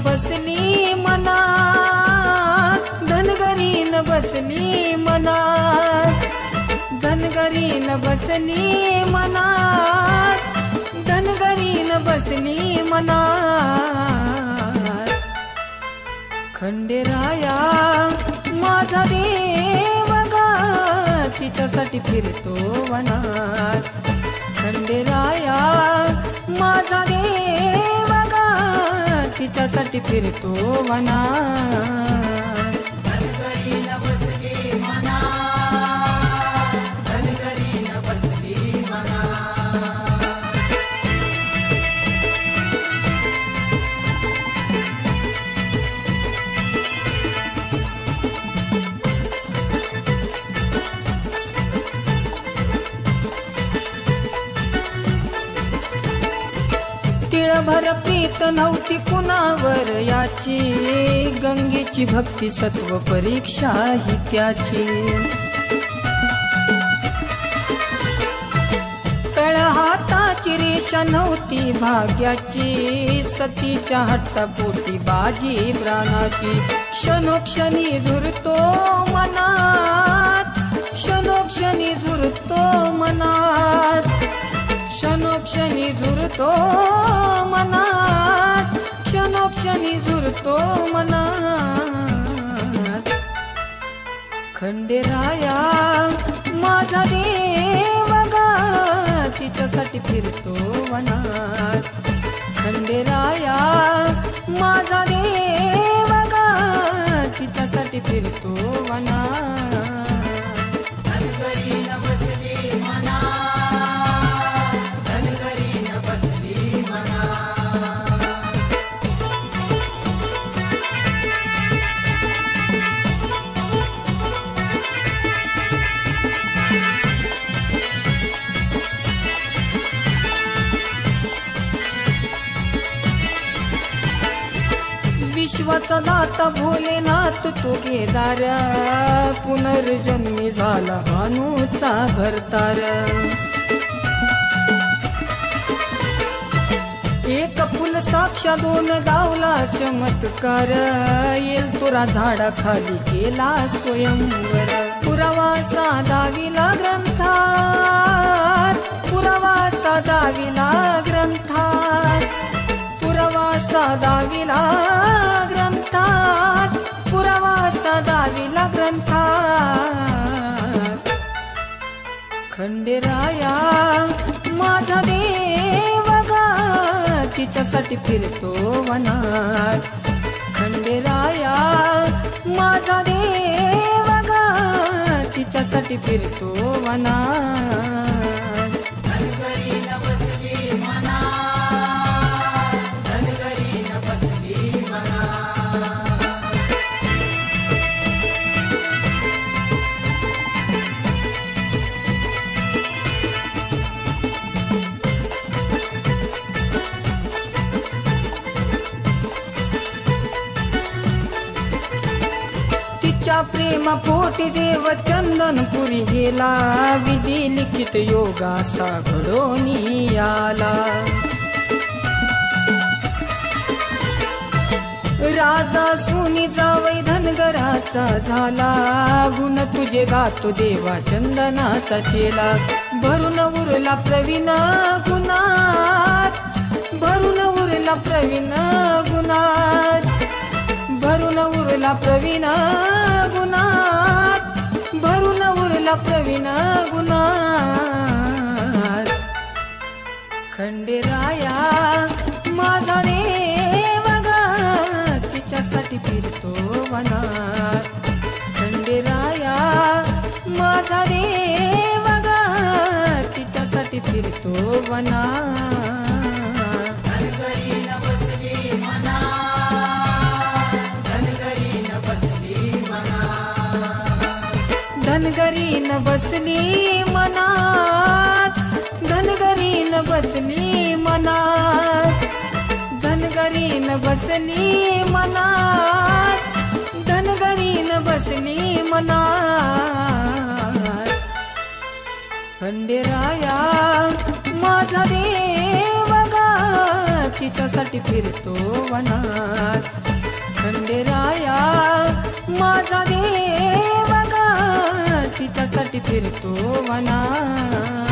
बसली मनात, धनगरी न बसली मनात, धनगरी न बसली मनात, धनगरी न बसली मनात. खंडेराया माझा देव गा, तिच्यासाठी फिरतो वनात. खंडेराया माझा देव गा, तिच्यासाठी फिरतो वनात. धनगरी न बसली मनात, धनगरी न बसली मनात. तिळभर प्रीत नव्हती कुणावर याची, गंगेची भक्ती सत्व परीक्षा ही त्याची. तळ हाताची रेषा नव्हती भाग्याची, सतीच्या हट्टापोटी बाजी प्राणाची. क्षणोक्षणी झुरतो मनात, क्षणोक्षणी झुरतो मनात, क्षणोक्षणी झुरतो मनात, क्षणोक्षणी झुरतो मनात. खंडेराया माझा देव गा, तिच्यासाठी फिरतो वनात. खंडेराया माझा देव गा, तिच्यासाठी फिरतो वनात. धनगरी न बसली मनात, धनगरी न बसली मनात. विश्वाचा दाता भोलेनाथ तो केदार, पुनर्जन्मी झाला भानूचा भरतार. एक फुल साक्षा दोन दावला चमत्कार, येल तुरा झाडाखाली केला स्वयंवर. पुरावा साधाविला ग्रंथात, पुरावा साधाविला ग्रंथात, पुरावा साधाविला ग्रंथात, पुरावा साधाविला ग्रंथात. खंडेराया माझा देव गा, तिच्यासाठी फिरतो वनात. खंडेराया माझा देव गा, तिच्यासाठी फिरतो वनात. धनगरी न बसली मनात, धनगरी न बसली मनात. तिच्या प्रेमा पोटी देव चंदनपुरी गेला, विधी लिखित योगासा घडोनी आला. राजा सुनी जावई धनगराचा झाला, गुण तुझे गातो देवा चंदनाचा चेला. भरून उरला प्रवीण गुणात, भरून उरला प्रवीण गुणात, भरून उरला प्रवीण गुणात, भरून उरला प्रवीण गुणात. खंडेराया माझा देव गा, तिच्यासाठी फिरतो वनात. खंडेराया माझा देव गा, तिच्यासाठी फिरतो वनात. धनगरी न बसली मनात, धनगरी न बसली मनात. धनगरी न बसली मनात, धनगरी न बसली मनात, धनगरी न बसली मनात, धनगरी न बसली मनात. खंडेराया माझा देव गा, तिच्यासाठी फिरतो वनात खंडेराया माझा देव ग तिच्यासाठी फिरतो वनात